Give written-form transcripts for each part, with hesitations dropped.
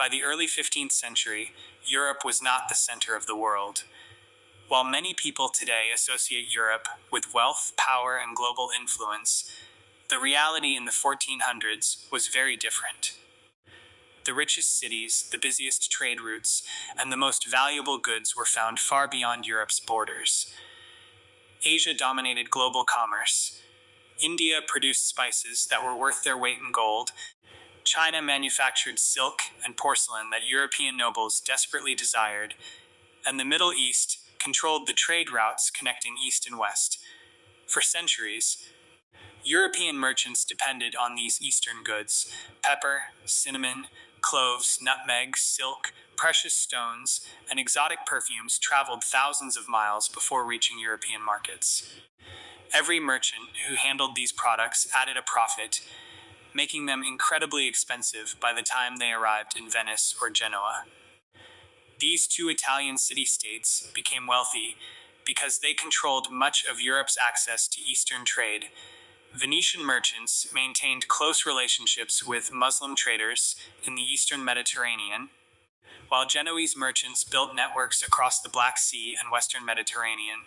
By the early 15th century, Europe was not the center of the world. While many people today associate Europe with wealth, power, and global influence, the reality in the 1400s was very different. The richest cities, the busiest trade routes, and the most valuable goods were found far beyond Europe's borders. Asia dominated global commerce. India produced spices that were worth their weight in gold. China manufactured silk and porcelain that European nobles desperately desired, and the Middle East controlled the trade routes connecting East and West. For centuries, European merchants depended on these Eastern goods: pepper, cinnamon, cloves, nutmeg, silk, precious stones, and exotic perfumes traveled thousands of miles before reaching European markets. Every merchant who handled these products added a profit, making them incredibly expensive by the time they arrived in Venice or Genoa. These two Italian city-states became wealthy because they controlled much of Europe's access to Eastern trade. Venetian merchants maintained close relationships with Muslim traders in the Eastern Mediterranean, while Genoese merchants built networks across the Black Sea and Western Mediterranean.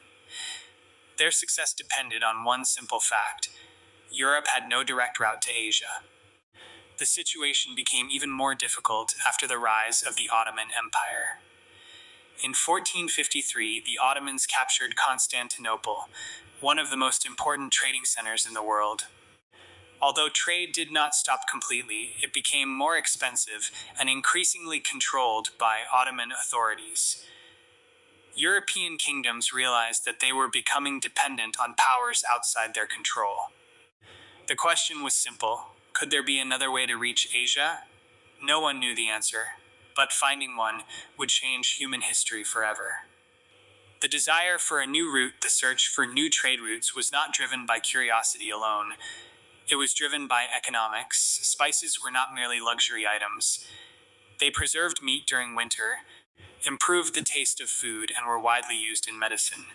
Their success depended on one simple fact: Europe had no direct route to Asia. The situation became even more difficult after the rise of the Ottoman Empire. In 1453, the Ottomans captured Constantinople, one of the most important trading centers in the world. Although trade did not stop completely, it became more expensive and increasingly controlled by Ottoman authorities. European kingdoms realized that they were becoming dependent on powers outside their control. The question was simple: could there be another way to reach Asia? No one knew the answer, but finding one would change human history forever. The desire for a new route, the search for new trade routes, was not driven by curiosity alone. It was driven by economics. Spices were not merely luxury items. They preserved meat during winter, improved the taste of food, and were widely used in medicine.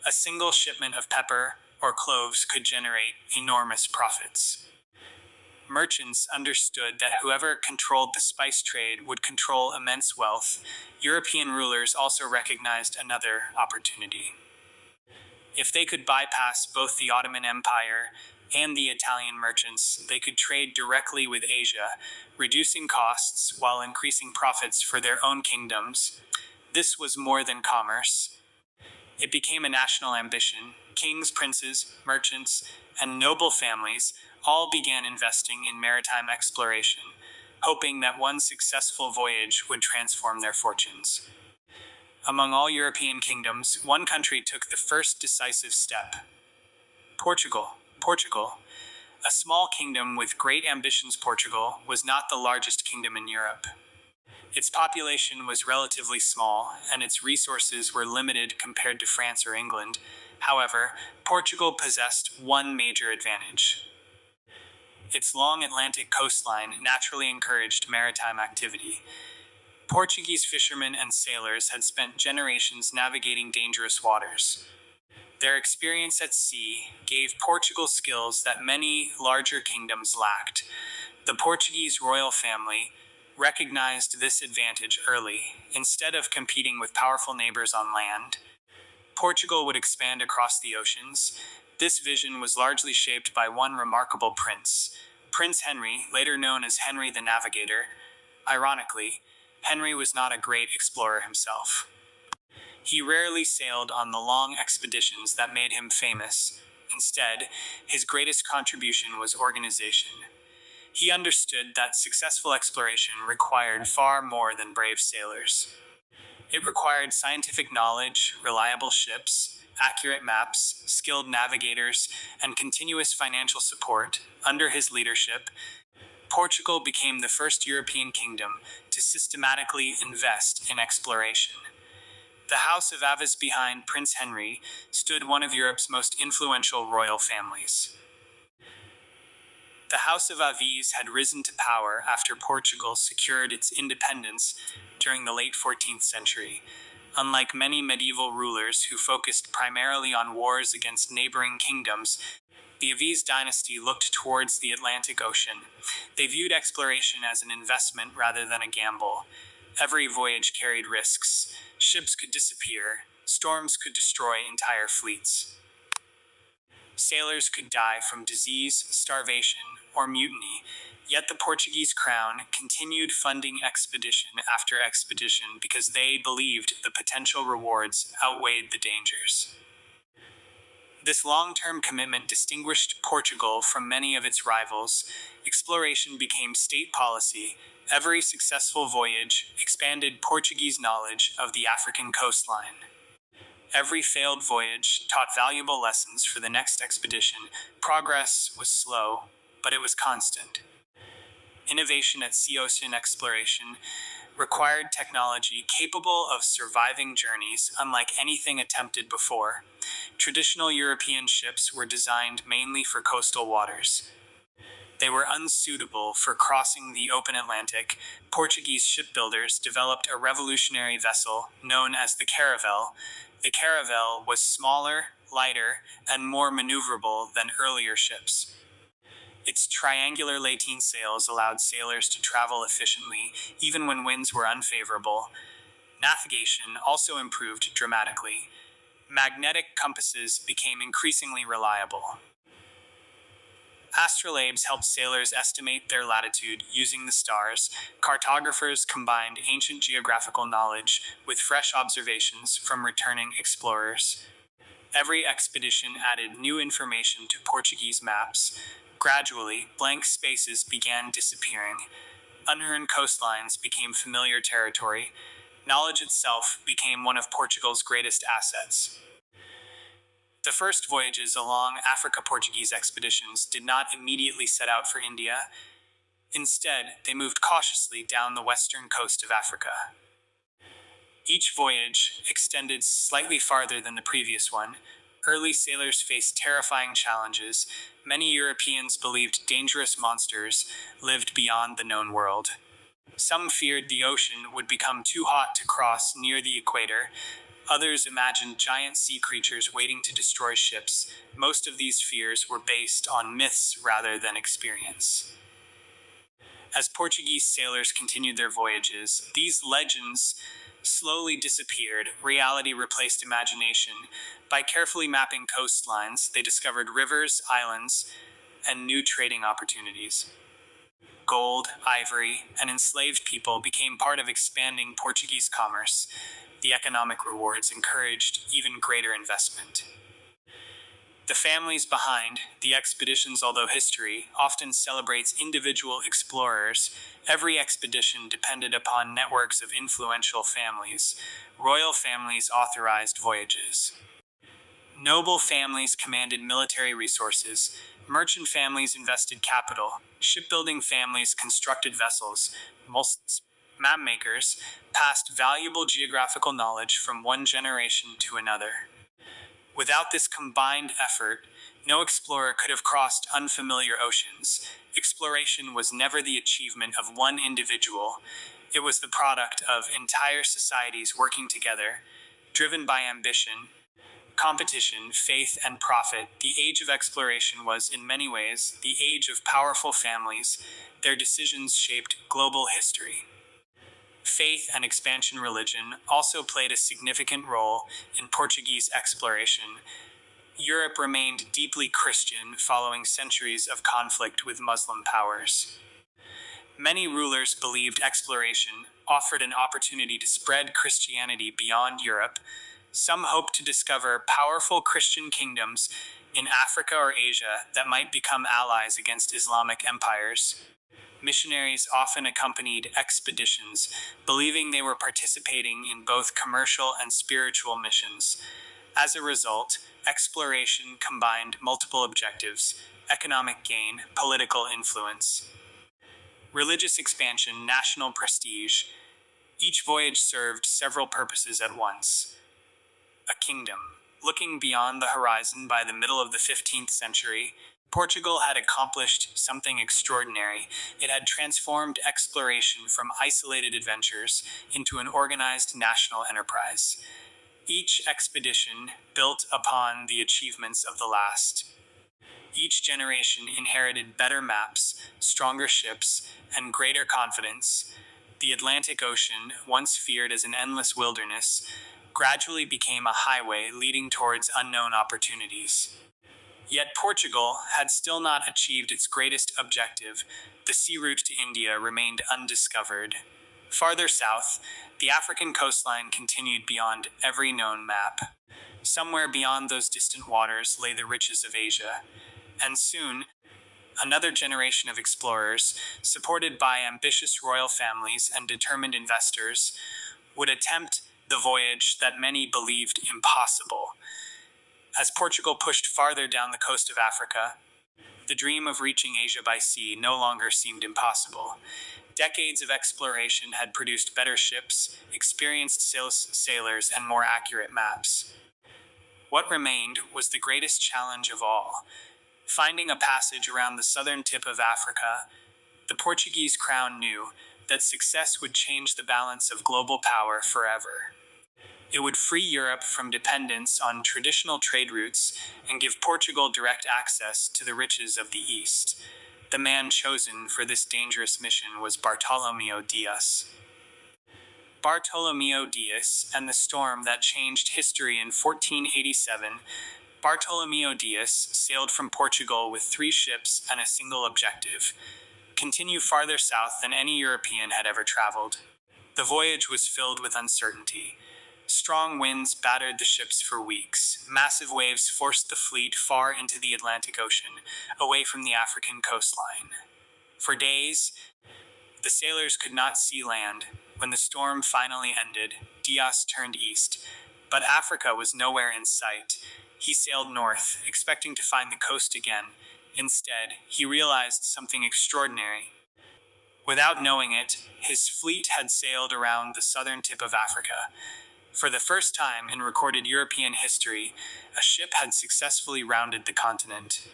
A single shipment of pepper or cloves could generate enormous profits. Merchants understood that whoever controlled the spice trade would control immense wealth. European rulers also recognized another opportunity. If they could bypass both the Ottoman Empire and the Italian merchants, they could trade directly with Asia, reducing costs while increasing profits for their own kingdoms. This was more than commerce. It became a national ambition. Kings, princes, merchants, and noble families all began investing in maritime exploration, hoping that one successful voyage would transform their fortunes. Among all European kingdoms, one country took the first decisive step: Portugal. Portugal, a small kingdom with great ambitions. Portugal was not the largest kingdom in Europe. Its population was relatively small, and its resources were limited compared to France or England. However, Portugal possessed one major advantage. Its long Atlantic coastline naturally encouraged maritime activity. Portuguese fishermen and sailors had spent generations navigating dangerous waters. Their experience at sea gave Portugal skills that many larger kingdoms lacked. The Portuguese royal family recognized this advantage early. Instead of competing with powerful neighbors on land, Portugal would expand across the oceans. This vision was largely shaped by one remarkable prince, Prince Henry, later known as Henry the Navigator. Ironically, Henry was not a great explorer himself. He rarely sailed on the long expeditions that made him famous. Instead, his greatest contribution was organization. He understood that successful exploration required far more than brave sailors. It required scientific knowledge, reliable ships, accurate maps, skilled navigators, and continuous financial support. Under his leadership, Portugal became the first European kingdom to systematically invest in exploration. The House of Aviz, behind Prince Henry, stood one of Europe's most influential royal families. The House of Aviz had risen to power after Portugal secured its independence during the late 14th century. Unlike many medieval rulers who focused primarily on wars against neighboring kingdoms, the Aviz dynasty looked towards the Atlantic Ocean. They viewed exploration as an investment rather than a gamble. Every voyage carried risks. Ships could disappear. Storms could destroy entire fleets. Sailors could die from disease, starvation, or mutiny, yet the Portuguese crown continued funding expedition after expedition because they believed the potential rewards outweighed the dangers. This long-term commitment distinguished Portugal from many of its rivals. Exploration became state policy. Every successful voyage expanded Portuguese knowledge of the African coastline. Every failed voyage taught valuable lessons for the next expedition. Progress was slow, but it was constant. Innovation at sea ocean exploration required technology capable of surviving journeys unlike anything attempted before. Traditional European ships were designed mainly for coastal waters. They were unsuitable for crossing the open Atlantic. Portuguese shipbuilders developed a revolutionary vessel known as the caravel. The caravel was smaller, lighter, and more maneuverable than earlier ships. Its triangular lateen sails allowed sailors to travel efficiently, even when winds were unfavorable. Navigation also improved dramatically. Magnetic compasses became increasingly reliable. Astrolabes helped sailors estimate their latitude using the stars. Cartographers combined ancient geographical knowledge with fresh observations from returning explorers. Every expedition added new information to Portuguese maps. Gradually, blank spaces began disappearing. Unhewn coastlines became familiar territory. Knowledge itself became one of Portugal's greatest assets. The first voyages along Africa Portuguese expeditions did not immediately set out for India. Instead, they moved cautiously down the western coast of Africa. Each voyage extended slightly farther than the previous one. Early sailors faced terrifying challenges. Many Europeans believed dangerous monsters lived beyond the known world. Some feared the ocean would become too hot to cross near the equator. Others imagined giant sea creatures waiting to destroy ships. Most of these fears were based on myths rather than experience. As Portuguese sailors continued their voyages, these legends slowly disappeared. Reality replaced imagination. By carefully mapping coastlines, they discovered rivers, islands, and new trading opportunities. Gold, ivory, and enslaved people became part of expanding Portuguese commerce. The economic rewards encouraged even greater investment. The families behind the expeditions, although history often celebrates individual explorers, every expedition depended upon networks of influential families. Royal families authorized voyages. Noble families commanded military resources. Merchant families invested capital. Shipbuilding families constructed vessels. Map makers passed valuable geographical knowledge from one generation to another. Without this combined effort, no explorer could have crossed unfamiliar oceans. Exploration was never the achievement of one individual. It was the product of entire societies working together, driven by ambition, competition, faith, and profit. The age of exploration was, in many ways, the age of powerful families. Their decisions shaped global history. Faith and expansion religion also played a significant role in Portuguese exploration. Europe remained deeply Christian following centuries of conflict with Muslim powers. Many rulers believed exploration offered an opportunity to spread Christianity beyond Europe. Some hoped to discover powerful Christian kingdoms in Africa or Asia that might become allies against Islamic empires. Missionaries often accompanied expeditions, believing they were participating in both commercial and spiritual missions. As a result, exploration combined multiple objectives: economic gain, political influence, religious expansion, national prestige. Each voyage served several purposes at once. A kingdom. Looking beyond the horizon by the middle of the 15th century, Portugal had accomplished something extraordinary. It had transformed exploration from isolated adventures into an organized national enterprise. Each expedition built upon the achievements of the last. Each generation inherited better maps, stronger ships, and greater confidence. The Atlantic Ocean, once feared as an endless wilderness, gradually became a highway leading towards unknown opportunities. Yet Portugal had still not achieved its greatest objective. The sea route to India remained undiscovered. Farther south, the African coastline continued beyond every known map. Somewhere beyond those distant waters lay the riches of Asia. And soon, another generation of explorers, supported by ambitious royal families and determined investors, would attempt the voyage that many believed impossible. As Portugal pushed farther down the coast of Africa, the dream of reaching Asia by sea no longer seemed impossible. Decades of exploration had produced better ships, experienced sailors, and more accurate maps. What remained was the greatest challenge of all: finding a passage around the southern tip of Africa. The Portuguese crown knew that success would change the balance of global power forever. It would free Europe from dependence on traditional trade routes and give Portugal direct access to the riches of the East. The man chosen for this dangerous mission was Bartolomeu Dias. Bartolomeu Dias and the storm that changed history in 1487. Bartolomeu Dias sailed from Portugal with 3 ships and a single objective: continue farther south than any European had ever traveled. The voyage was filled with uncertainty. Strong winds battered the ships for weeks. Massive waves forced the fleet far into the Atlantic Ocean, away from the African coastline. For days, the sailors could not see land. When the storm finally ended, Dias turned east, but Africa was nowhere in sight. He sailed north, expecting to find the coast again. Instead, he realized something extraordinary. Without knowing it, his fleet had sailed around the southern tip of Africa. For the first time in recorded European history, a ship had successfully rounded the continent.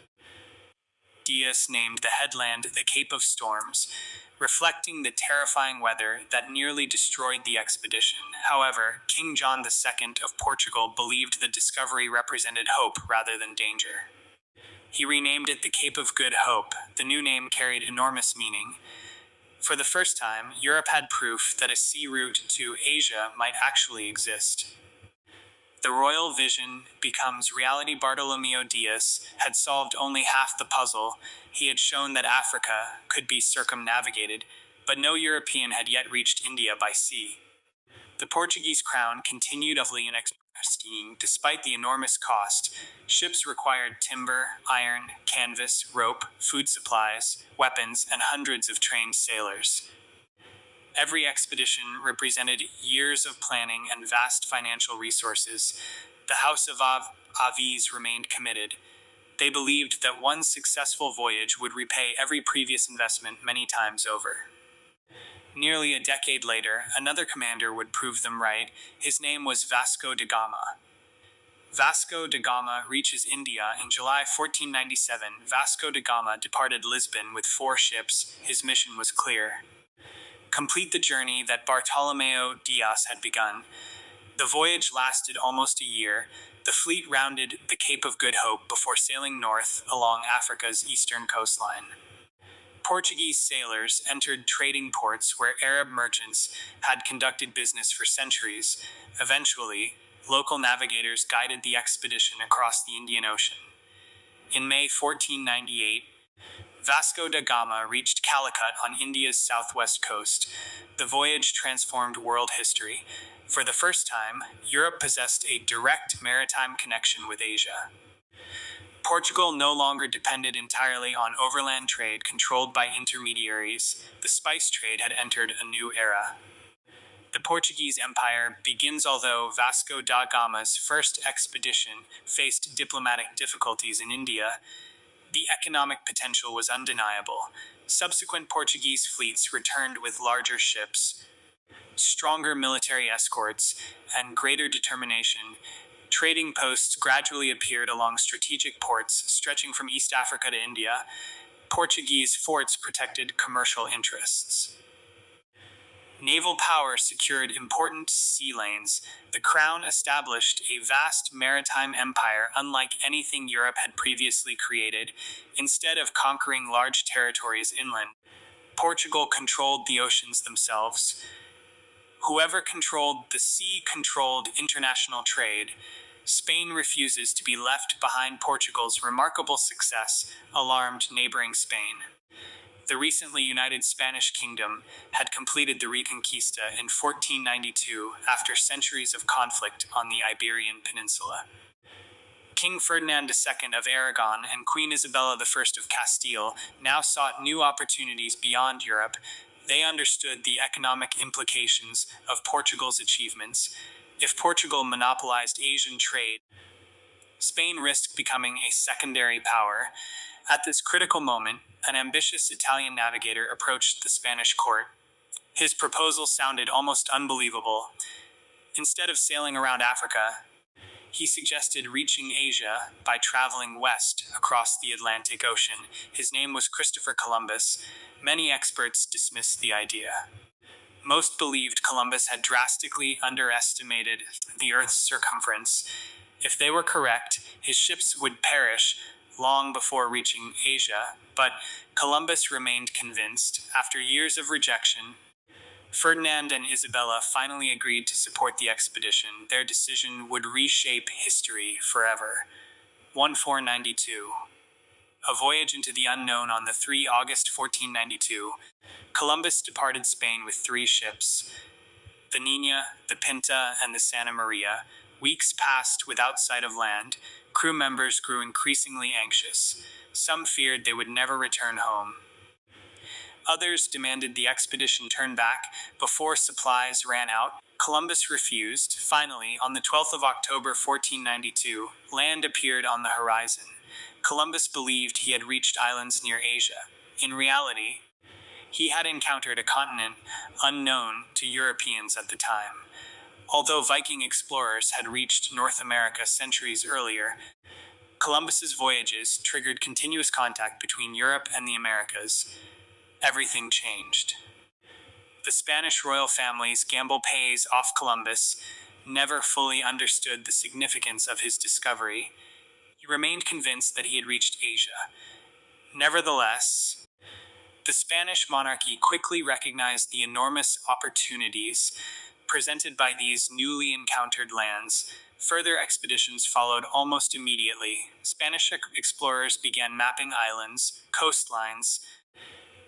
Dias named the headland the Cape of Storms, reflecting the terrifying weather that nearly destroyed the expedition. However, King John II of Portugal believed the discovery represented hope rather than danger. He renamed it the Cape of Good Hope. The new name carried enormous meaning. For the first time, Europe had proof that a sea route to Asia might actually exist. The royal vision becomes reality. Bartolomeu Dias had solved only half the puzzle. He had shown that Africa could be circumnavigated, but no European had yet reached India by sea. The Portuguese crown continued in exploring. Despite the enormous cost, ships required timber, iron, canvas, rope, food supplies, weapons, and hundreds of trained sailors. Every expedition represented years of planning and vast financial resources. The House of Aviz remained committed. They believed that one successful voyage would repay every previous investment many times over. Nearly a decade later, another commander would prove them right. His name was Vasco da Gama. Vasco da Gama reaches India in July 1497. Vasco da Gama departed Lisbon with 4 ships. His mission was clear: complete the journey that Bartolomeu Dias had begun. The voyage lasted almost a year. The fleet rounded the Cape of Good Hope before sailing north along Africa's eastern coastline. Portuguese sailors entered trading ports where Arab merchants had conducted business for centuries. Eventually, local navigators guided the expedition across the Indian Ocean. In May 1498, Vasco da Gama reached Calicut on India's southwest coast. The voyage transformed world history. For the first time, Europe possessed a direct maritime connection with Asia. Portugal no longer depended entirely on overland trade controlled by intermediaries. The spice trade had entered a new era. The Portuguese Empire begins. Although Vasco da Gama's first expedition faced diplomatic difficulties in India, the economic potential was undeniable. Subsequent Portuguese fleets returned with larger ships, stronger military escorts, and greater determination. Trading posts gradually appeared along strategic ports stretching from East Africa to India. Portuguese forts protected commercial interests. Naval power secured important sea lanes. The Crown established a vast maritime empire unlike anything Europe had previously created. Instead of conquering large territories inland, Portugal controlled the oceans themselves. Whoever controlled the sea controlled international trade. Spain refuses to be left behind. Portugal's remarkable success alarmed neighboring Spain. The recently united Spanish kingdom had completed the Reconquista in 1492 after centuries of conflict on the Iberian Peninsula. King Ferdinand II of Aragon and Queen Isabella I of Castile now sought new opportunities beyond Europe. They understood the economic implications of Portugal's achievements. If Portugal monopolized Asian trade, Spain risked becoming a secondary power. At this critical moment, an ambitious Italian navigator approached the Spanish court. His proposal sounded almost unbelievable. Instead of sailing around Africa, he suggested reaching Asia by traveling west across the Atlantic Ocean. His name was Christopher Columbus. Many experts dismissed the idea. Most believed Columbus had drastically underestimated the Earth's circumference. If they were correct, his ships would perish long before reaching Asia, but Columbus remained convinced. After years of rejection, Ferdinand and Isabella finally agreed to support the expedition. Their decision would reshape history forever. 1492. A voyage into the unknown. On the 3 August 1492, Columbus departed Spain with 3 ships, the Niña, the Pinta, and the Santa Maria. Weeks passed without sight of land. Crew members grew increasingly anxious. Some feared they would never return home. Others demanded the expedition turn back before supplies ran out. Columbus refused. Finally, on the 12th of October 1492, land appeared on the horizon. Columbus believed he had reached islands near Asia. In reality, he had encountered a continent unknown to Europeans at the time. Although Viking explorers had reached North America centuries earlier, Columbus's voyages triggered continuous contact between Europe and the Americas. Everything changed. The Spanish royal family's gamble pays off. Columbus never fully understood the significance of his discovery. He remained convinced that he had reached Asia. Nevertheless, the Spanish monarchy quickly recognized the enormous opportunities presented by these newly encountered lands. Further expeditions followed almost immediately. Spanish explorers began mapping islands, coastlines,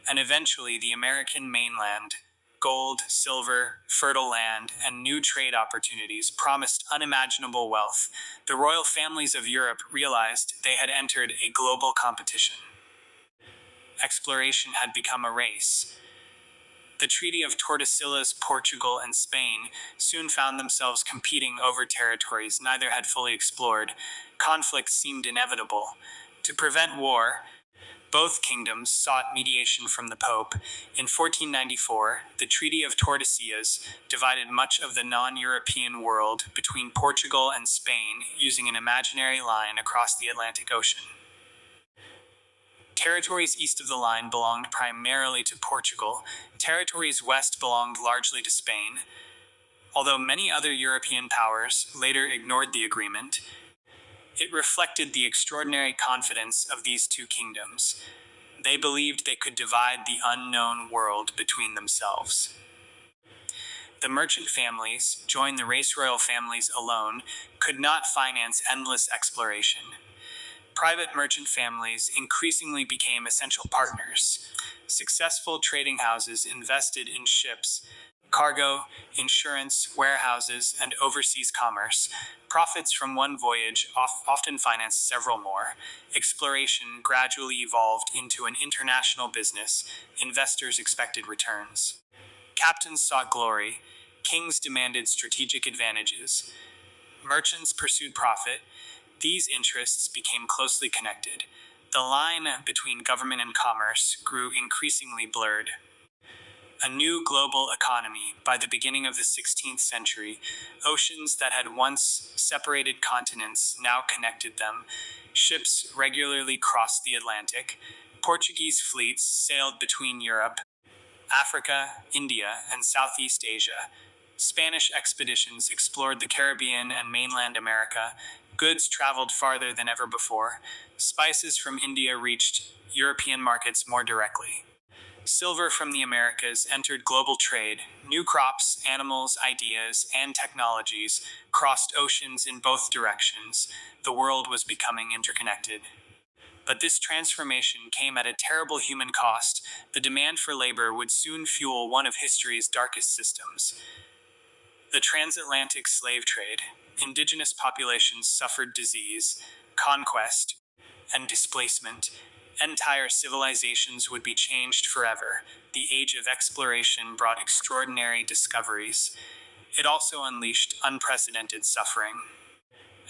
and eventually the American mainland. Gold, silver, fertile land, and new trade opportunities promised unimaginable wealth. The royal families of Europe realized they had entered a global competition. Exploration had become a race. The Treaty of Tordesillas, Portugal, and Spain soon found themselves competing over territories neither had fully explored. Conflict seemed inevitable. To prevent war, both kingdoms sought mediation from the Pope. In 1494, the Treaty of Tordesillas divided much of the non-European world between Portugal and Spain using an imaginary line across the Atlantic Ocean. Territories east of the line belonged primarily to Portugal. Territories west belonged largely to Spain. Although many other European powers later ignored the agreement, it reflected the extraordinary confidence of these two kingdoms. They believed they could divide the unknown world between themselves. The merchant families, joined the race royal families alone, could not finance endless exploration. Private merchant families increasingly became essential partners. Successful trading houses invested in ships, cargo, insurance, warehouses, and overseas commerce. Profits from one voyage often financed several more. Exploration gradually evolved into an international business. Investors expected returns. Captains sought glory. Kings demanded strategic advantages. Merchants pursued profit. These interests became closely connected. The line between government and commerce grew increasingly blurred. A new global economy. By the beginning of the 16th century, oceans that had once separated continents now connected them. Ships regularly crossed the Atlantic. Portuguese fleets sailed between Europe Africa, India, and Southeast Asia. Spanish expeditions explored the Caribbean and mainland America. Goods traveled farther than ever before. Spices from India reached European markets more directly. Silver from the Americas entered global trade. New crops, animals, ideas, and technologies crossed oceans in both directions. The world was becoming interconnected. But this transformation came at a terrible human cost. The demand for labor would soon fuel one of history's darkest systems. The transatlantic slave trade. Indigenous populations suffered disease, conquest, and displacement. Entire civilizations would be changed forever. The age of exploration brought extraordinary discoveries. It also unleashed unprecedented suffering.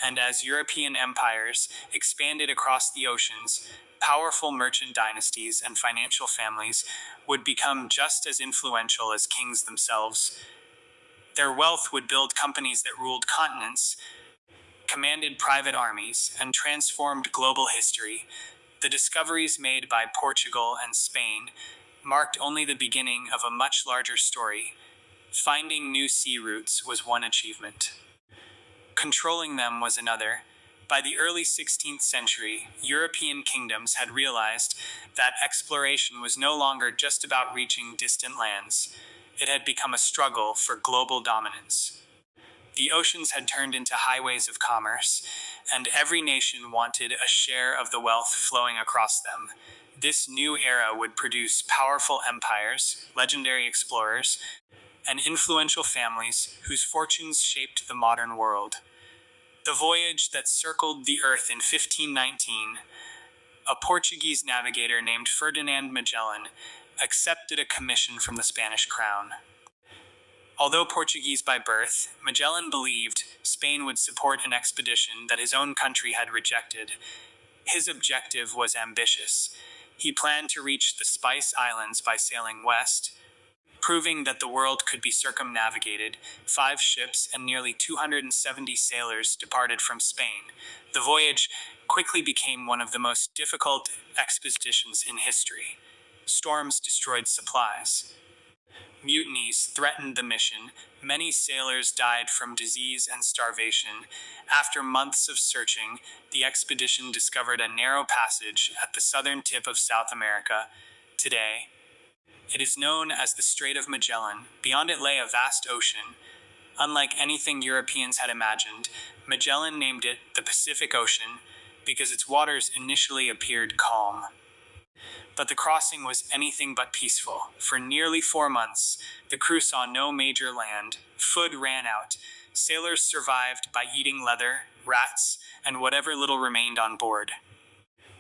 And as European empires expanded across the oceans, powerful merchant dynasties and financial families would become just as influential as kings themselves. Their wealth would build companies that ruled continents, commanded private armies, and transformed global history. The discoveries made by Portugal and Spain marked only the beginning of a much larger story. Finding new sea routes was one achievement. Controlling them was another. By the early 16th century, European kingdoms had realized that exploration was no longer just about reaching distant lands. It had become a struggle for global dominance. The oceans had turned into highways of commerce, and every nation wanted a share of the wealth flowing across them. This new era would produce powerful empires, legendary explorers, and influential families whose fortunes shaped the modern world. The voyage that circled the Earth in 1519, a Portuguese navigator named Ferdinand Magellan accepted a commission from the Spanish crown. Although Portuguese by birth, Magellan believed Spain would support an expedition that his own country had rejected. His objective was ambitious. He planned to reach the Spice Islands by sailing west, proving that the world could be circumnavigated. 5 ships and nearly 270 sailors departed from Spain. The voyage quickly became one of the most difficult expeditions in history. Storms destroyed supplies. Mutinies threatened the mission. Many sailors died from disease and starvation. After months of searching, the expedition discovered a narrow passage at the southern tip of South America. Today, it is known as the Strait of Magellan. Beyond it lay a vast ocean. Unlike anything Europeans had imagined, Magellan named it the Pacific Ocean because its waters initially appeared calm. But the crossing was anything but peaceful. For nearly 4 months, the crew saw no major land. Food ran out. Sailors survived by eating leather, rats, and whatever little remained on board.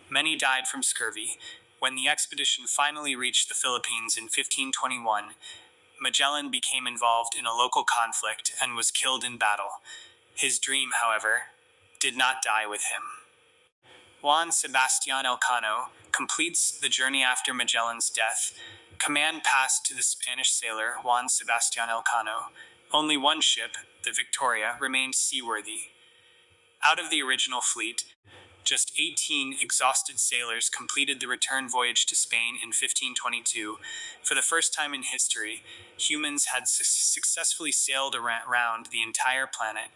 Many died from scurvy. When the expedition finally reached the Philippines in 1521, Magellan became involved in a local conflict and was killed in battle. His dream, however, did not die with him. Juan Sebastián Elcano completes the journey after Magellan's death. Command passed to the Spanish sailor Juan Sebastián Elcano. Only one ship, the Victoria, remained seaworthy. Out of the original fleet, just 18 exhausted sailors completed the return voyage to Spain in 1522. For the first time in history, humans had successfully sailed around the entire planet.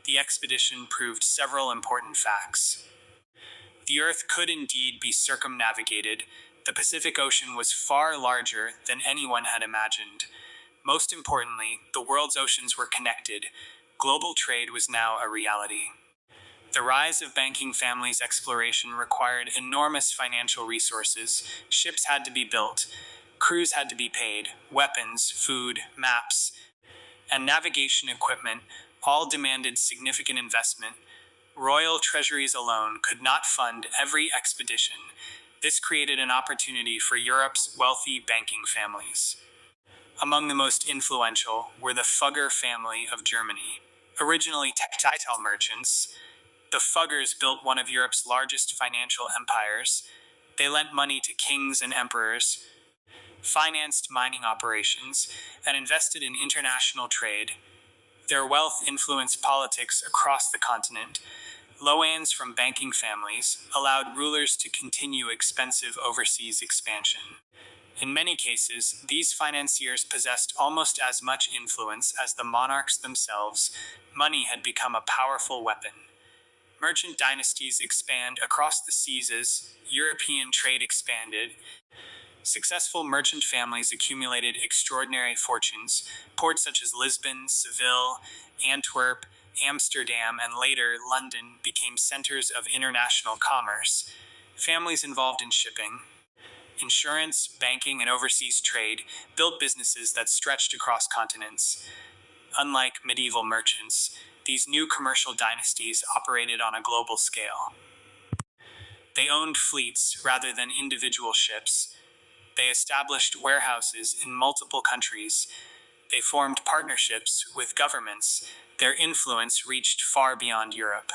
The expedition proved several important facts. The Earth could indeed be circumnavigated. The Pacific Ocean was far larger than anyone had imagined. Most importantly, the world's oceans were connected. Global trade was now a reality. The rise of banking families' exploration required enormous financial resources. Ships had to be built, crews had to be paid, weapons, food, maps, and navigation equipment all demanded significant investment. Royal treasuries alone could not fund every expedition. This created an opportunity for Europe's wealthy banking families. Among the most influential were the Fugger family of Germany. Originally textile merchants, the Fuggers built one of Europe's largest financial empires. They lent money to kings and emperors, financed mining operations, and invested in international trade. Their wealth influenced politics across the continent. Loans from banking families allowed rulers to continue expensive overseas expansion. In many cases, these financiers possessed almost as much influence as the monarchs themselves. Money had become a powerful weapon. Merchant dynasties expand across the seas as European trade expanded. Successful merchant families accumulated extraordinary fortunes. Ports such as Lisbon, Seville, Antwerp, Amsterdam, and later London became centers of international commerce. Families involved in shipping, insurance, banking, and overseas trade built businesses that stretched across continents. Unlike medieval merchants, these new commercial dynasties operated on a global scale. They owned fleets rather than individual ships. They established warehouses in multiple countries. They formed partnerships with governments. Their influence reached far beyond Europe.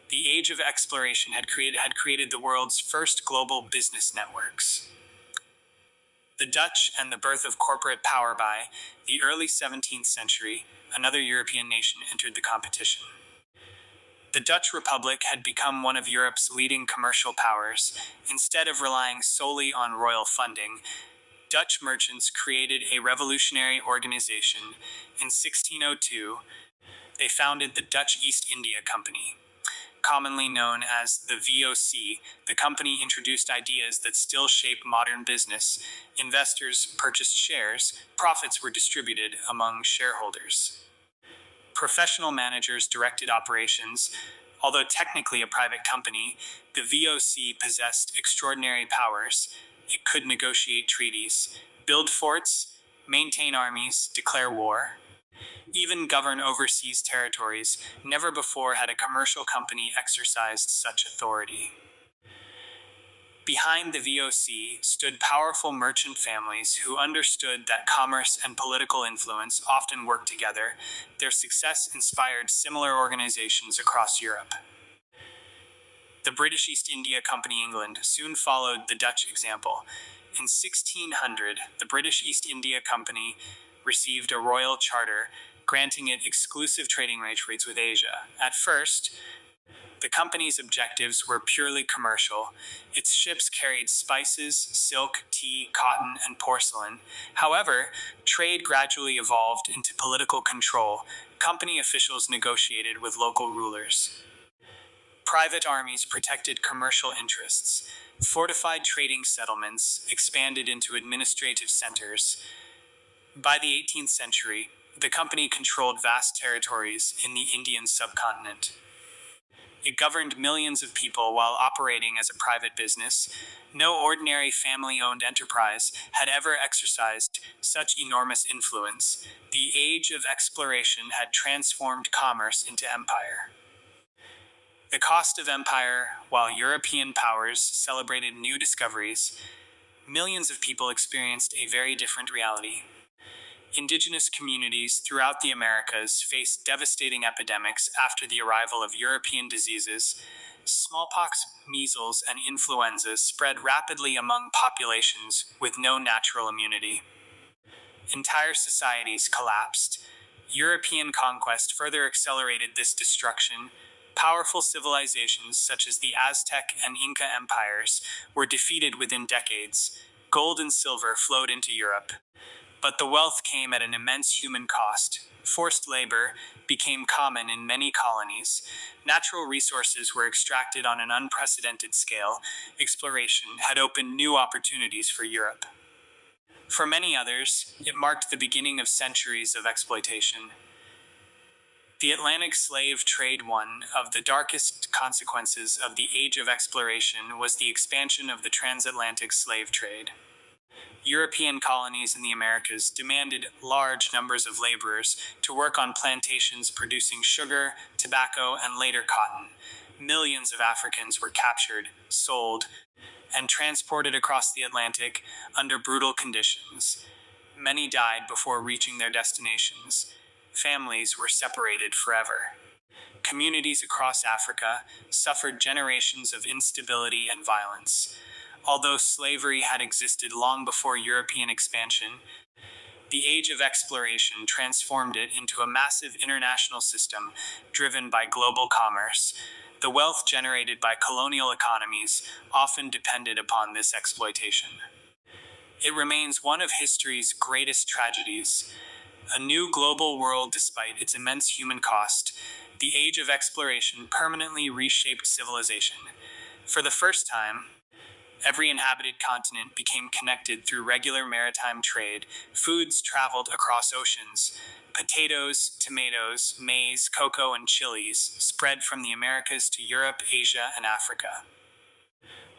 The Age of Exploration had created the world's first global business networks. The Dutch and the birth of corporate power. By the early 17th century, another European nation entered the competition. The Dutch Republic had become one of Europe's leading commercial powers. Instead of relying solely on royal funding, Dutch merchants created a revolutionary organization. In 1602, they founded the Dutch East India Company. Commonly known as the VOC, the company introduced ideas that still shape modern business. Investors purchased shares, profits were distributed among shareholders. Professional managers directed operations. Although technically a private company, the VOC possessed extraordinary powers. It could negotiate treaties, build forts, maintain armies, declare war, even govern overseas territories. Never before had a commercial company exercised such authority. Behind the VOC stood powerful merchant families who understood that commerce and political influence often worked together. Their success inspired similar organizations across Europe. The British East India Company England soon followed the Dutch example. In 1600, the British East India Company received a royal charter granting it exclusive trading rates with Asia. At first, the company's objectives were purely commercial. Its ships carried spices, silk, tea, cotton, and porcelain. However, trade gradually evolved into political control. Company officials negotiated with local rulers. Private armies protected commercial interests. Fortified trading settlements expanded into administrative centers. By the 18th century, the company controlled vast territories in the Indian subcontinent. It governed millions of people while operating as a private business. No ordinary family-owned enterprise had ever exercised such enormous influence. The Age of Exploration had transformed commerce into empire. The cost of empire. While European powers celebrated new discoveries, millions of people experienced a very different reality. Indigenous communities throughout the Americas faced devastating epidemics after the arrival of European diseases. Smallpox, measles, and influenza spread rapidly among populations with no natural immunity. Entire societies collapsed. European conquest further accelerated this destruction. Powerful civilizations such as the Aztec and Inca empires were defeated within decades. Gold and silver flowed into Europe. But the wealth came at an immense human cost. Forced labor became common in many colonies. Natural resources were extracted on an unprecedented scale. Exploration had opened new opportunities for Europe. For many others, it marked the beginning of centuries of exploitation. The Atlantic slave trade. One of the darkest consequences of the Age of Exploration was the expansion of the transatlantic slave trade. European colonies in the Americas demanded large numbers of laborers to work on plantations producing sugar, tobacco, and later cotton. Millions of Africans were captured, sold, and transported across the Atlantic under brutal conditions. Many died before reaching their destinations. Families were separated forever. Communities across Africa suffered generations of instability and violence. Although slavery had existed long before European expansion, the Age of Exploration transformed it into a massive international system driven by global commerce. The wealth generated by colonial economies often depended upon this exploitation. it remains one of history's greatest tragedies. A new global world despite its immense human cost, the age of exploration permanently reshaped civilization. For the first time, every inhabited continent became connected through regular maritime trade. Foods traveled across oceans. Potatoes, tomatoes, maize, cocoa, and chilies spread from the Americas to Europe, Asia, and Africa.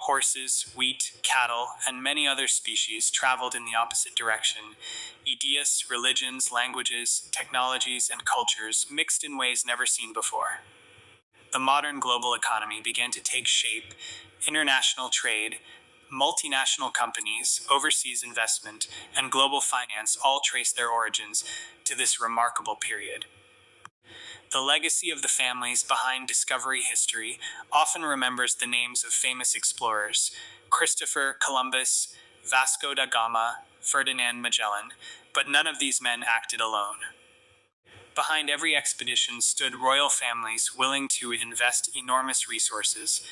Horses, wheat, cattle, and many other species traveled in the opposite direction. Ideas, religions, languages, technologies, and cultures mixed in ways never seen before. The modern global economy began to take shape. International trade, multinational companies, overseas investment, and global finance all trace their origins to this remarkable period. The legacy of the families behind discovery history often remembers the names of famous explorers: Christopher Columbus, Vasco da Gama, Ferdinand Magellan, but none of these men acted alone. Behind every expedition stood royal families willing to invest enormous resources.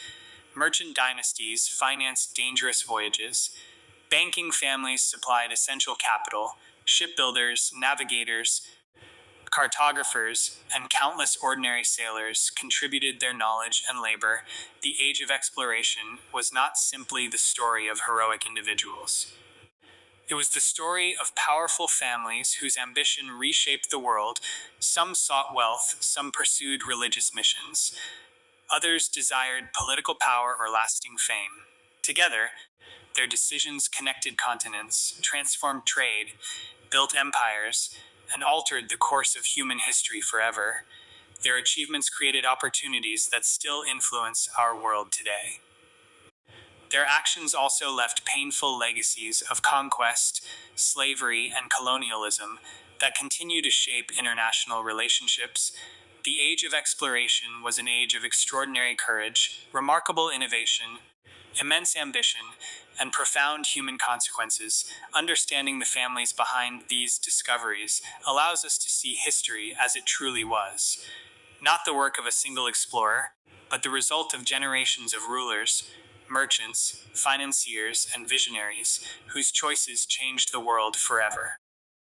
Merchant dynasties financed dangerous voyages. Banking families supplied essential capital. Shipbuilders, navigators, cartographers, and countless ordinary sailors contributed their knowledge and labor. The age of exploration was not simply the story of heroic individuals. It was the story of powerful families whose ambition reshaped the world. Some sought wealth, some pursued religious missions. Others desired political power or lasting fame. Together, their decisions connected continents, transformed trade, built empires, and altered the course of human history forever. Their achievements created opportunities that still influence our world today. Their actions also left painful legacies of conquest, slavery, and colonialism that continue to shape international relationships. The age of exploration was an age of extraordinary courage, remarkable innovation, immense ambition, and profound human consequences. Understanding the families behind these discoveries allows us to see history as it truly was. Not the work of a single explorer, but the result of generations of rulers, merchants, financiers, and visionaries whose choices changed the world forever.